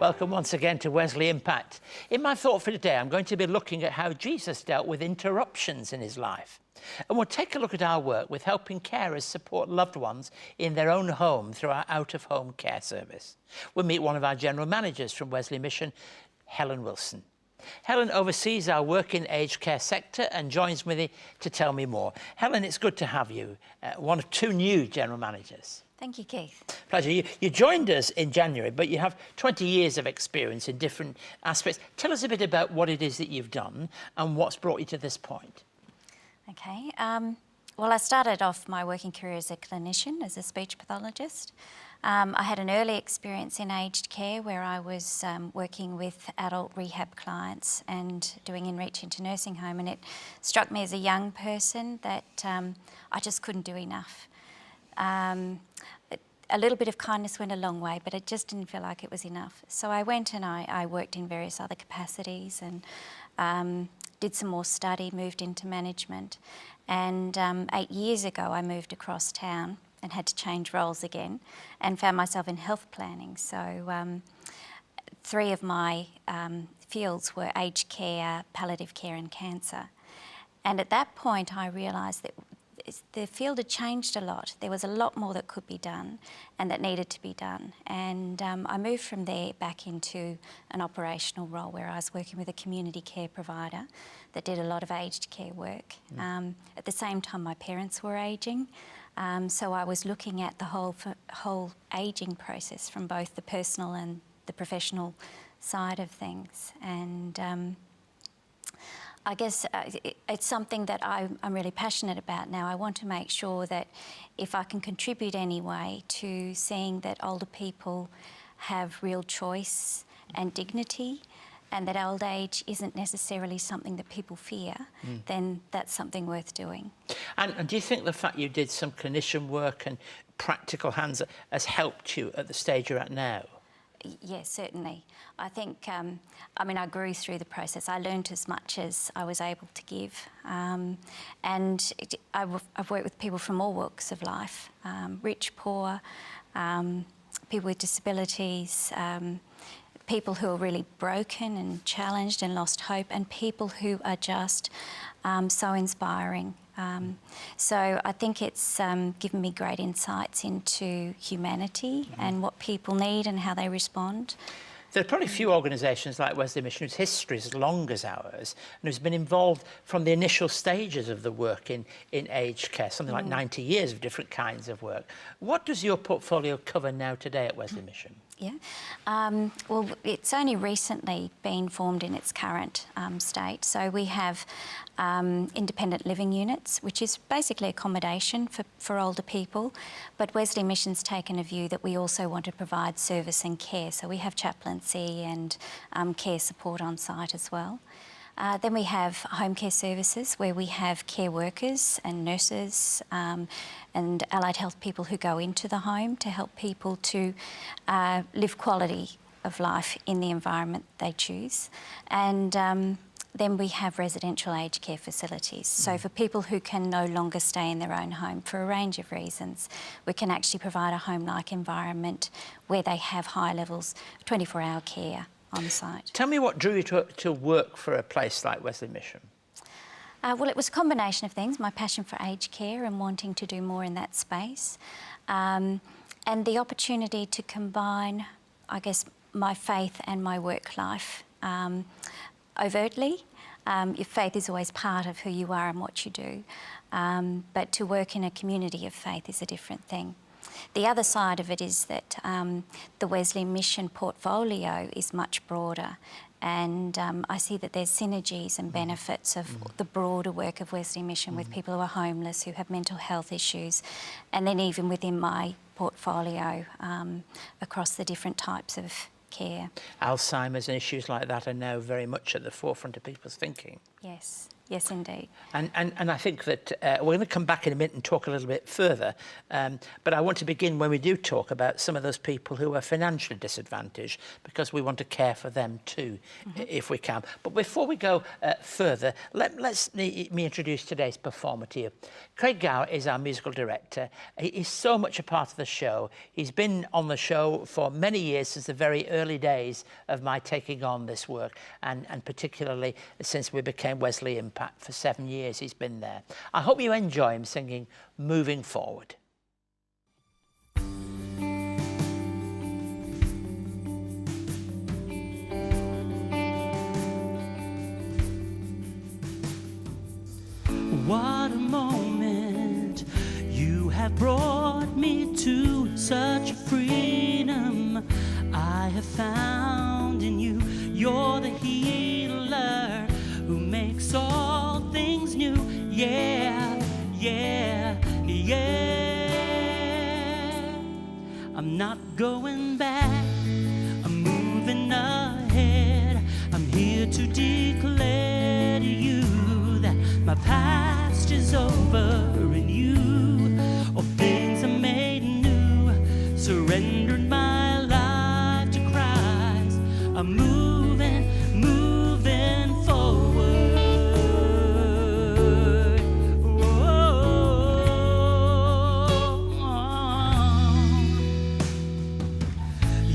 Welcome once again to Wesley Impact. In my thought for today, I'm going to be looking at how Jesus dealt with interruptions in his life. And we'll take a look at our work with helping carers support loved ones in their own home through our out-of-home care service. We'll meet one of our general managers from Wesley Mission, Helen Wilson. Helen oversees our work in the aged care sector and joins me to tell me more. Helen, it's good to have you, one of two new general managers. Thank you, Keith. Pleasure. You joined us in January, but you have 20 years of experience in different aspects. Tell us a bit about what it is that you've done and what's brought you to this point. Okay. Well, I started off my working career as a clinician, as a speech pathologist. I had an early experience in aged care where I was working with adult rehab clients and doing in-reach into nursing home, and it struck me as a young person that I just couldn't do enough. A little bit of kindness went a long way, but it just didn't feel like it was enough. So I went and I worked in various other capacities and did some more study, moved into management. And 8 years ago, I moved across town and had to change roles again and found myself in health planning. So 3 of my fields were aged care, palliative care and cancer. And at that point, I realised that the field had changed a lot. There was a lot more that could be done and that needed to be done. And I moved from there back into an operational role where I was working with a community care provider that did a lot of aged care work. At the same time, my parents were ageing. So I was looking at the whole ageing process from both the personal and the professional side of things. And I guess it's something that I'm really passionate about now. I want to make sure that if I can contribute any way to seeing that older people have real choice and dignity, and that old age isn't necessarily something that people fear, then that's something worth doing. And do you think the fact you did some clinician work and practical hands has helped you at the stage you're at now? Yes, certainly. I think, I mean, I grew through the process. I learned as much as I was able to give. And I've worked with people from all walks of life, rich, poor, people with disabilities, people who are really broken and challenged and lost hope, and people who are just so inspiring. So I think it's given me great insights into humanity and what people need and how they respond. There are probably few organisations like Wesley Mission whose history is as long as ours and who's been involved from the initial stages of the work in aged care, something like 90 years of different kinds of work. What does your portfolio cover now today at Wesley Mission? Yeah, well, it's only recently been formed in its current state. So we have independent living units, which is basically accommodation for older people. But Wesley Mission's taken a view that we also want to provide service and care. So we have chaplaincy and care support on site as well. Then we have home care services where we have care workers and nurses and allied health people who go into the home to help people to live quality of life in the environment they choose. And then we have residential aged care facilities. So for people who can no longer stay in their own home for a range of reasons, we can actually provide a home-like environment where they have high levels of 24-hour care on site. Tell me what drew you to work for a place like Wesley Mission? Well, it was a combination of things, my passion for aged care and wanting to do more in that space, and the opportunity to combine, I guess, my faith and my work life overtly. Your faith is always part of who you are and what you do, but to work in a community of faith is a different thing. The other side of it is that the Wesley Mission portfolio is much broader, and I see that there's synergies and benefits of the broader work of Wesley Mission with people who are homeless, who have mental health issues, and then even within my portfolio across the different types of care. Alzheimer's and issues like that are now very much at the forefront of people's thinking. Yes. Yes, indeed. And I think that we're going to come back in a minute and talk a little bit further. But I want to begin when we do talk about some of those people who are financially disadvantaged, because we want to care for them too, if we can. But before we go further, let's me introduce today's performer to you. Craig Gower is our musical director. He's so much a part of the show. He's been on the show for many years, since the very early days of my taking on this work, and particularly since we became Wesley Impact. For 7 years he's been there. I hope you enjoy him singing Moving Forward. What a moment, you have brought me to such freedom. I have found in you, you're the healer who makes all things new. Yeah, yeah, yeah. I'm not going back, I'm moving ahead. I'm here to declare to you that my past is over in you. All things are made new, surrendered my life to Christ. I'm moving forward.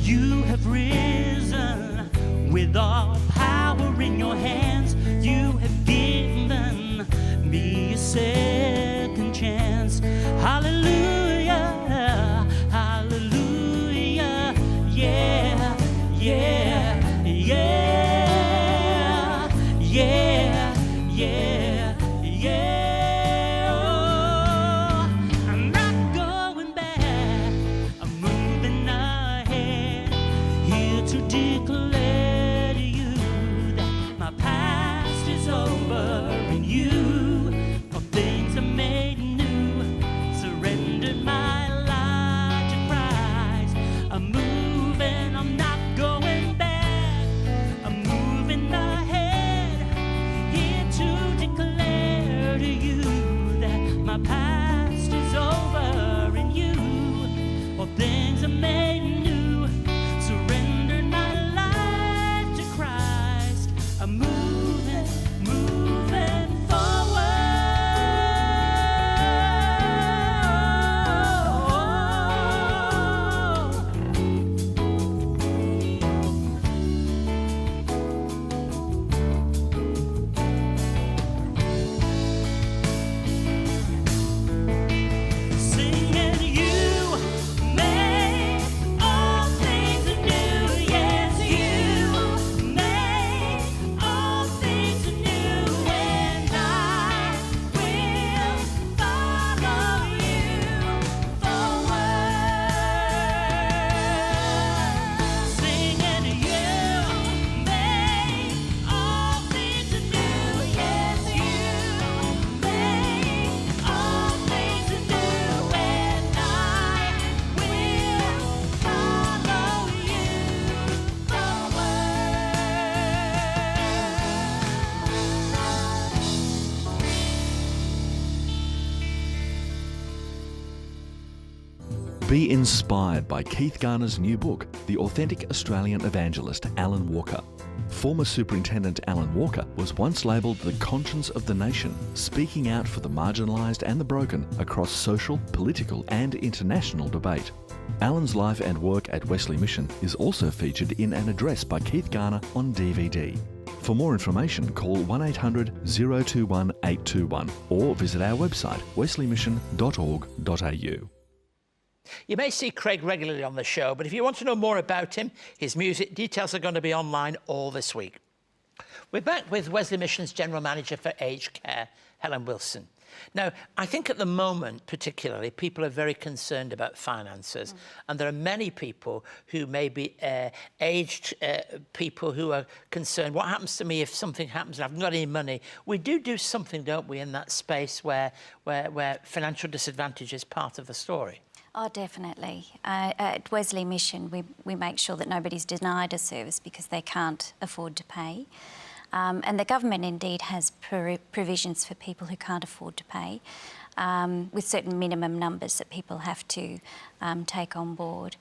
You have risen with all power in your hands. You have given me a second chance. Hallelujah, hallelujah, yeah, yeah, yeah, yeah, yeah, yeah. Oh, I'm not going back, I'm moving ahead, here to declare to you that my past is over in you. All things are made new, surrendered my life to Christ. I'm moving, I'm not going back, I'm moving ahead, here to declare to you that my past is over in you. All things are made new, surrendered my life to Christ. I'm moving forward. Singing, you make all things new. Yes, you make all things new, and I will follow you forward. Singing, you make all things new. Yes, you make all things new, and I will follow you forward. Be inspired by Keith Garner's new book, The Authentic Australian Evangelist, Alan Walker. Former Superintendent Alan Walker was once labelled the conscience of the nation, speaking out for the marginalised and the broken across social, political and international debate. Alan's life and work at Wesley Mission is also featured in an address by Keith Garner on DVD. For more information, call 1800 021 821 or visit our website wesleymission.org.au. You may see Craig regularly on the show, but if you want to know more about him, his music, details are going to be online all this week. We're back with Wesley Mission's General Manager for Aged Care, Helen Wilson. Now, I think at the moment, particularly, people are very concerned about finances. And there are many people who may be aged people who are concerned, what happens to me if something happens and I haven't got any money? We do something, don't we, in that space where financial disadvantage is part of the story. Oh, definitely. At Wesley Mission, we make sure that nobody's denied a service because they can't afford to pay. And the government indeed has provisions for people who can't afford to pay, with certain minimum numbers that people have to take on board.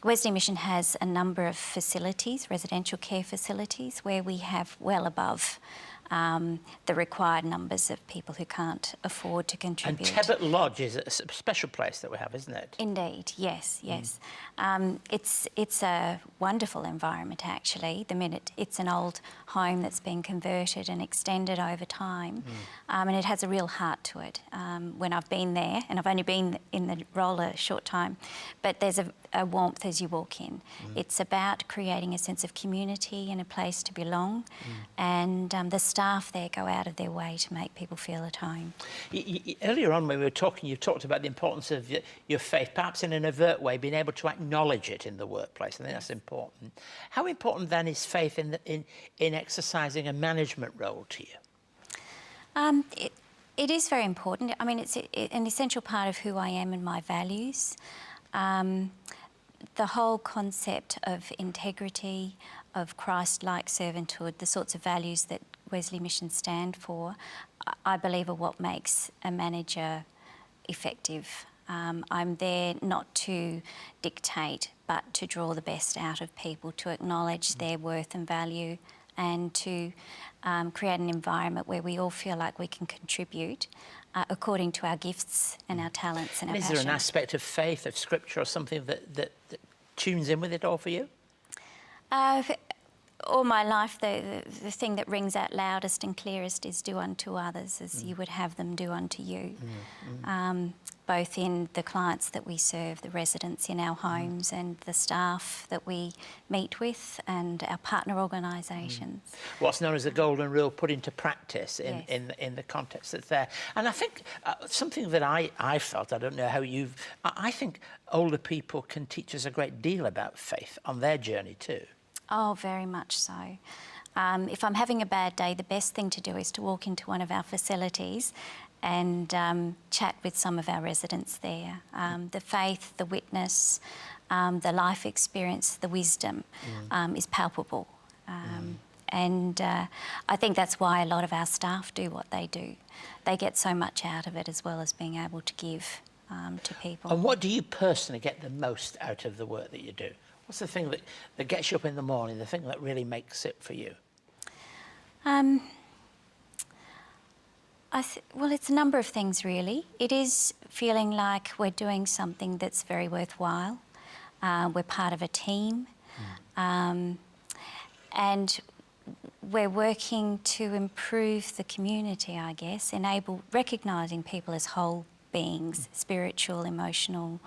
Wesley Mission has a number of facilities, residential care facilities, where we have well above the required numbers of people who can't afford to contribute. And Tebbit Lodge is a special place that we have, isn't it? Indeed, yes, yes. It's a wonderful environment, actually. It's an old home that's been converted and extended over time, and it has a real heart to it. When I've been there, and I've only been in the role a short time, but there's a warmth as you walk in. It's about creating a sense of community and a place to belong, and the staff there go out of their way to make people feel at home. Earlier on when we were talking, you talked about the importance of your faith, perhaps in an overt way, being able to acknowledge it in the workplace. I think that's important. How important then is faith in exercising a management role to you? It is very important. I mean, it's an essential part of who I am and my values. The whole concept of integrity, of Christ-like servanthood, the sorts of values that Wesley Mission stand for, I believe are what makes a manager effective. I'm there not to dictate, but to draw the best out of people, to acknowledge their worth and value, and to create an environment where we all feel like we can contribute according to our gifts and our talents and our passion. Is there an aspect of faith, of scripture, or something that tunes in with it all for you? All my life, the thing that rings out loudest and clearest is do unto others as you would have them do unto you. Both in the clients that we serve, the residents in our homes, and the staff that we meet with, and our partner organisations. What's known as the golden rule put into practice in the context that's there. And I think something that I felt, I don't know how I think older people can teach us a great deal about faith on their journey too. Oh, very much so. If I'm having a bad day, the best thing to do is to walk into one of our facilities and chat with some of our residents there. The faith, the witness, the life experience, the wisdom is palpable. And I think that's why a lot of our staff do what they do. They get so much out of it, as well as being able to give to people. And what do you personally get the most out of the work that you do? What's the thing that gets you up in the morning, the thing that really makes it for you? Well, it's a number of things, really. It is feeling like we're doing something that's very worthwhile. We're part of a team. And we're working to improve the community, I guess, recognising people as whole beings, spiritual, emotional.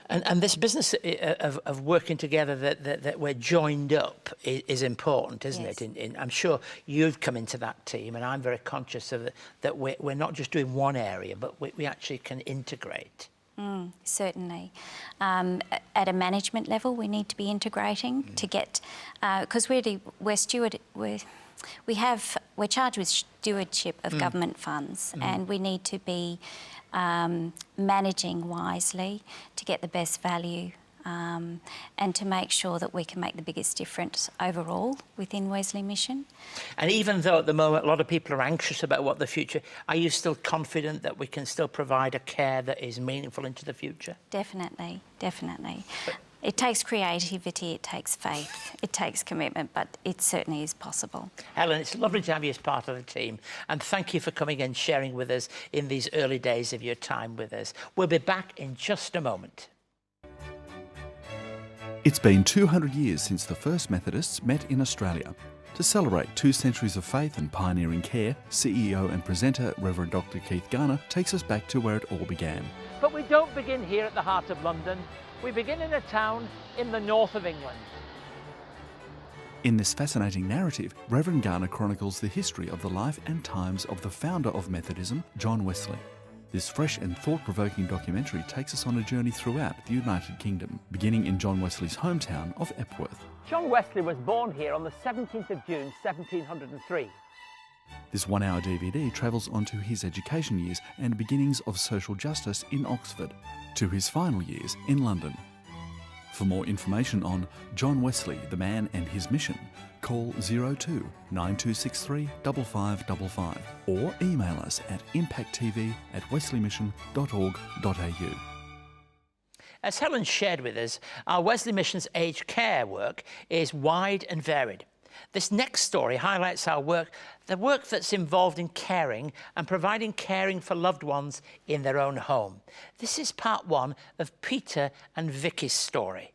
And this business of working together, that we're joined up, is important, isn't it? I'm sure you've come into that team, and I'm very conscious of it, that we're not just doing one area, but we actually can integrate. Certainly. At a management level, we need to be integrating to get, because we're charged with stewardship of government funds, and we need to be managing wisely to get the best value, and to make sure that we can make the biggest difference overall within Wesley Mission. And even though at the moment a lot of people are anxious about what the future, are you still confident that we can still provide a care that is meaningful into the future? Definitely, definitely. It takes creativity, it takes faith, it takes commitment, but it certainly is possible. Helen, it's lovely to have you as part of the team, and thank you for coming and sharing with us in these early days of your time with us. We'll be back in just a moment. It's been 200 years since the first Methodists met in Australia. To celebrate 2 centuries of faith and pioneering care, CEO and presenter Reverend Dr. Keith Garner takes us back to where it all began. But we don't begin here at the heart of London. We begin in a town in the north of England. In this fascinating narrative, Reverend Garner chronicles the history of the life and times of the founder of Methodism, John Wesley. This fresh and thought-provoking documentary takes us on a journey throughout the United Kingdom, beginning in John Wesley's hometown of Epworth. John Wesley was born here on the 17th of June, 1703. This 1-hour DVD travels onto his education years and beginnings of social justice in Oxford, to his final years in London. For more information on John Wesley, the man and his mission, call 02 9263 5555 or email us at impacttv@wesleymission.org.au. As Helen shared with us, our Wesley Mission's aged care work is wide and varied. This next story highlights the work that's involved in caring and providing caring for loved ones in their own home. This is part one of Peter and Vicky's story.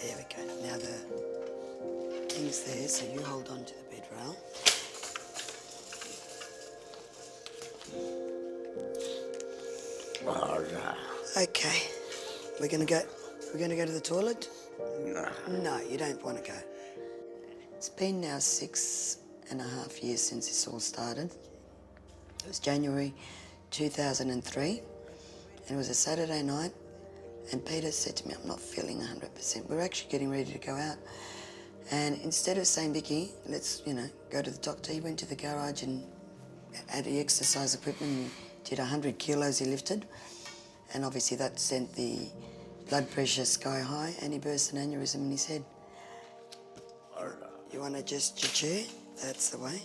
There we go. Now the thing's there, so you hold on to the bed rail. Okay. We're gonna go to the toilet? No, you don't want to go. It's been now 6.5 years since this all started. It was January 2003, and it was a Saturday night, and Peter said to me, I'm not feeling 100%. We're actually getting ready to go out. And instead of saying, Vicky, let's, go to the doctor, he went to the garage and had the exercise equipment and did 100 kilos he lifted. And obviously that sent the blood pressure sky high, and he burst an aneurysm in his head. You want to adjust your chair? That's the way.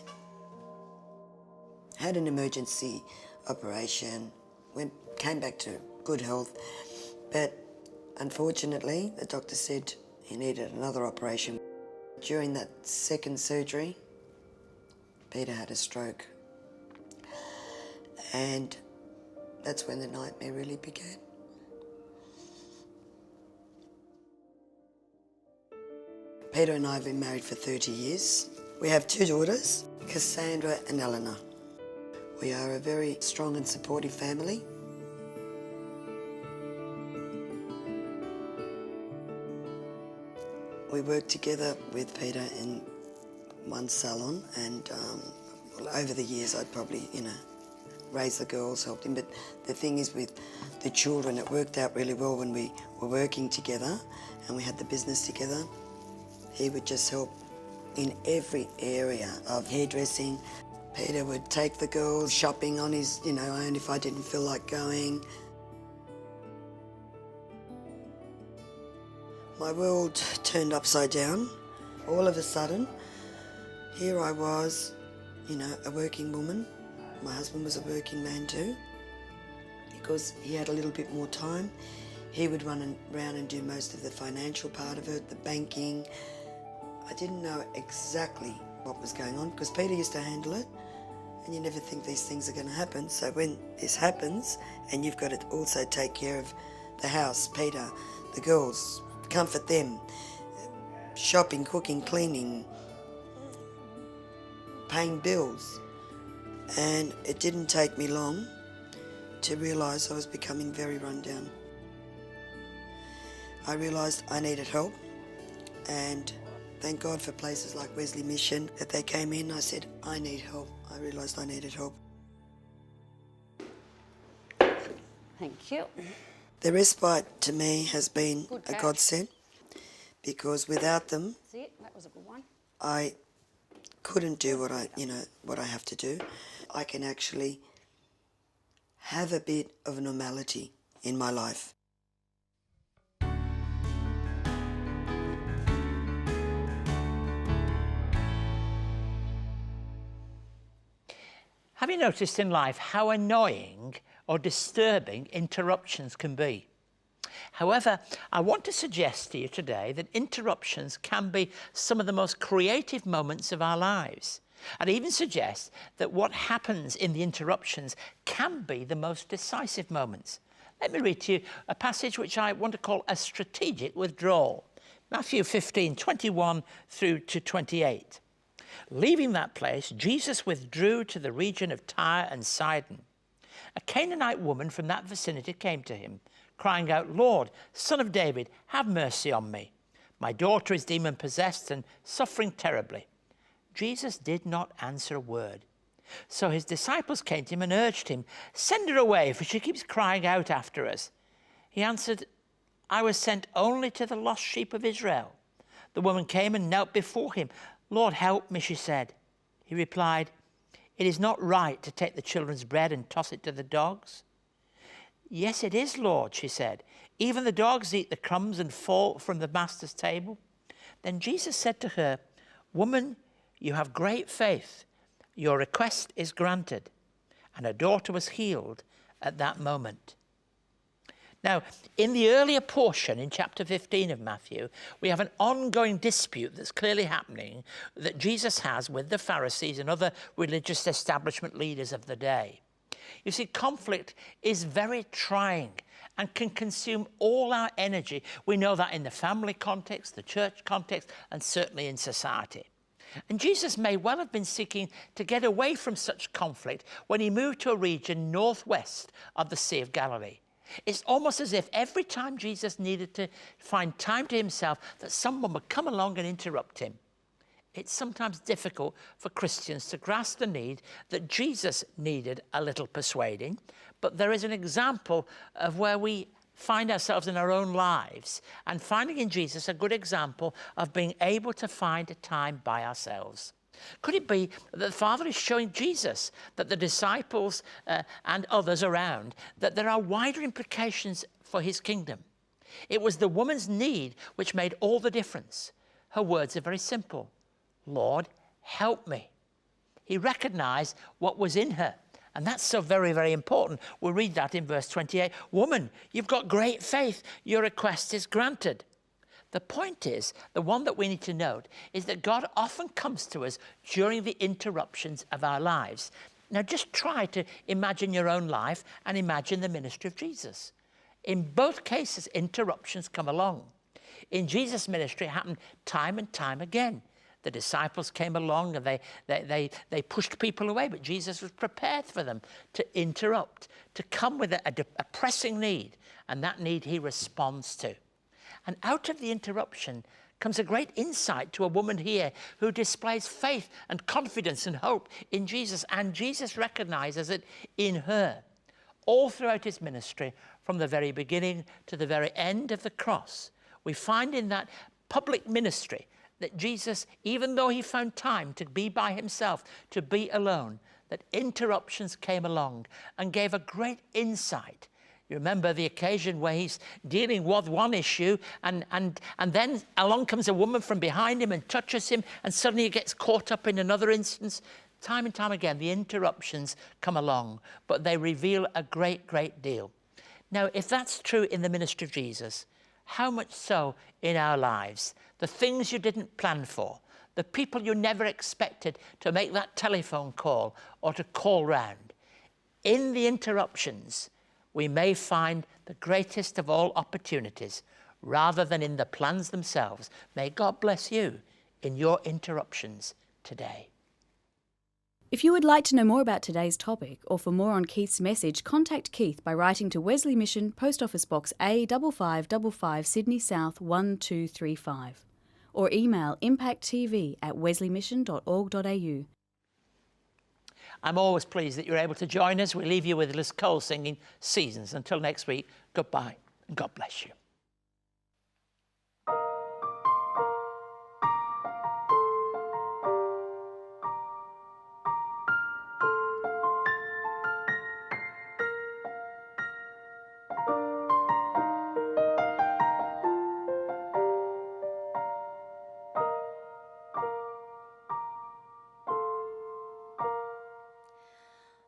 Had an emergency operation, came back to good health, but unfortunately the doctor said he needed another operation. During that second surgery, Peter had a stroke, and that's when the nightmare really began. Peter and I have been married for 30 years. We have 2 daughters, Cassandra and Eleanor. We are a very strong and supportive family. We work together with Peter in one salon, and over the years I'd probably, raised the girls, helped him. But the thing is, with the children, it worked out really well when we were working together and we had the business together. He would just help in every area of hairdressing. Peter would take the girls shopping on his, own if I didn't feel like going. My world turned upside down. All of a sudden, here I was, a working woman. My husband was a working man too. Because he had a little bit more time, he would run around and do most of the financial part of it, the banking. I didn't know exactly what was going on because Peter used to handle it, and you never think these things are going to happen. So when this happens, and you've got to also take care of the house, Peter, the girls, comfort them, shopping, cooking, cleaning, paying bills. And it didn't take me long to realise I was becoming very run down. I realised I needed help, and thank God for places like Wesley Mission that they came in. I said, I need help. I realised I needed help. Thank you. The respite to me has been a godsend, because without them, That's it. That was a good one. I couldn't do what I have to do. I can actually have a bit of normality in my life. Have you noticed in life how annoying or disturbing interruptions can be? However, I want to suggest to you today that interruptions can be some of the most creative moments of our lives. I'd even suggest that what happens in the interruptions can be the most decisive moments. Let me read to you a passage which I want to call a strategic withdrawal. Matthew 15:21 through to 28. Leaving that place, Jesus withdrew to the region of Tyre and Sidon. A Canaanite woman from that vicinity came to him, crying out, Lord, Son of David, have mercy on me. My daughter is demon-possessed and suffering terribly. Jesus did not answer a word. So his disciples came to him and urged him, send her away, for she keeps crying out after us. He answered, I was sent only to the lost sheep of Israel. The woman came and knelt before him. Lord, help me, she said. He replied, it is not right to take the children's bread and toss it to the dogs. Yes, it is, Lord, she said. Even the dogs eat the crumbs and fall from the master's table. Then Jesus said to her, Woman, you have great faith. Your request is granted. And her daughter was healed at that moment. Now, in the earlier portion, in chapter 15 of Matthew, we have an ongoing dispute that's clearly happening that Jesus has with the Pharisees and other religious establishment leaders of the day. You see, conflict is very trying and can consume all our energy. We know that in the family context, the church context, and certainly in society. And Jesus may well have been seeking to get away from such conflict when he moved to a region northwest of the Sea of Galilee. It's almost as if every time Jesus needed to find time to himself, that someone would come along and interrupt him. It's sometimes difficult for Christians to grasp the need that Jesus needed a little persuading, but there is an example of where we find ourselves in our own lives and finding in Jesus a good example of being able to find a time by ourselves. Could it be that the Father is showing Jesus, that the disciples and others around, that there are wider implications for his kingdom? It was the woman's need which made all the difference. Her words are very simple. Lord, help me. He recognized what was in her. And that's so very, very important. We'll read that in verse 28. Woman, you've got great faith. Your request is granted. The point is, the one that we need to note, is that God often comes to us during the interruptions of our lives. Now, just try to imagine your own life and imagine the ministry of Jesus. In both cases, interruptions come along. In Jesus' ministry, it happened time and time again. The disciples came along and they pushed people away, but Jesus was prepared for them to interrupt, to come with a pressing need, and that need he responds to. And out of the interruption comes a great insight to a woman here who displays faith and confidence and hope in Jesus, and Jesus recognizes it in her. All throughout his ministry, from the very beginning to the very end of the cross, we find in that public ministry that Jesus, even though he found time to be by himself, to be alone, that interruptions came along and gave a great insight. You remember the occasion where he's dealing with one issue and then along comes a woman from behind him and touches him, and suddenly he gets caught up in another instance. Time and time again, the interruptions come along, but they reveal a great, great deal. Now, if that's true in the ministry of Jesus, how much so in our lives? The things you didn't plan for, the people you never expected to make that telephone call or to call round. In the interruptions, we may find the greatest of all opportunities rather than in the plans themselves. May God bless you in your interruptions today. If you would like to know more about today's topic or for more on Keith's message, contact Keith by writing to Wesley Mission, Post Office Box A5555, Sydney South 1235, or email impacttv@wesleymission.org.au. I'm always pleased that you're able to join us. We leave you with Liz Cole singing Seasons. Until next week, goodbye and God bless you.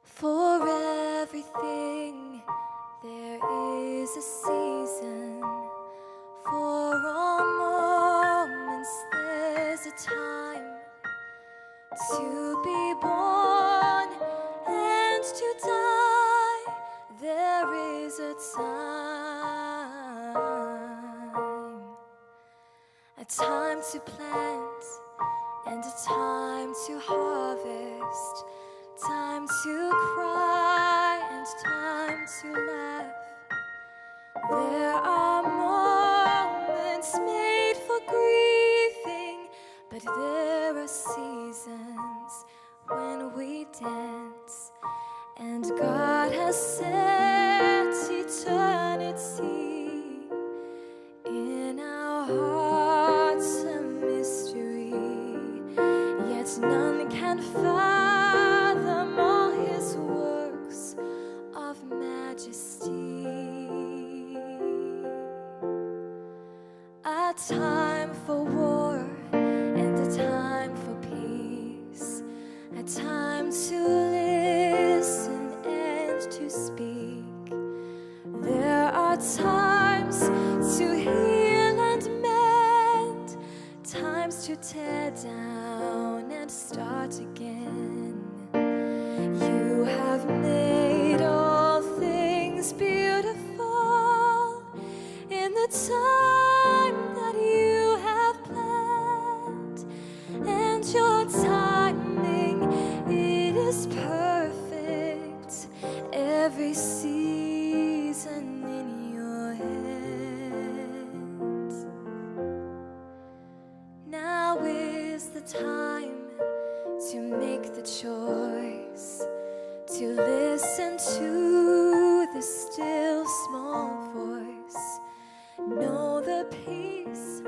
For everything there is a season. For all moments there's a time to be born and to die. There is a time to plant and a time to harvest. Time to cry and time to laugh. There are moments made for grieving, but there are seasons when we dance. And God has set eternity in our hearts, a mystery, yet none can fathom all his works of majesty. to tear down and start again. You have made all things beautiful in the time that you have planned, and your timing, it is perfect. Every season in your hands. Now is the time to make the choice, to listen to the still small voice. Know the peace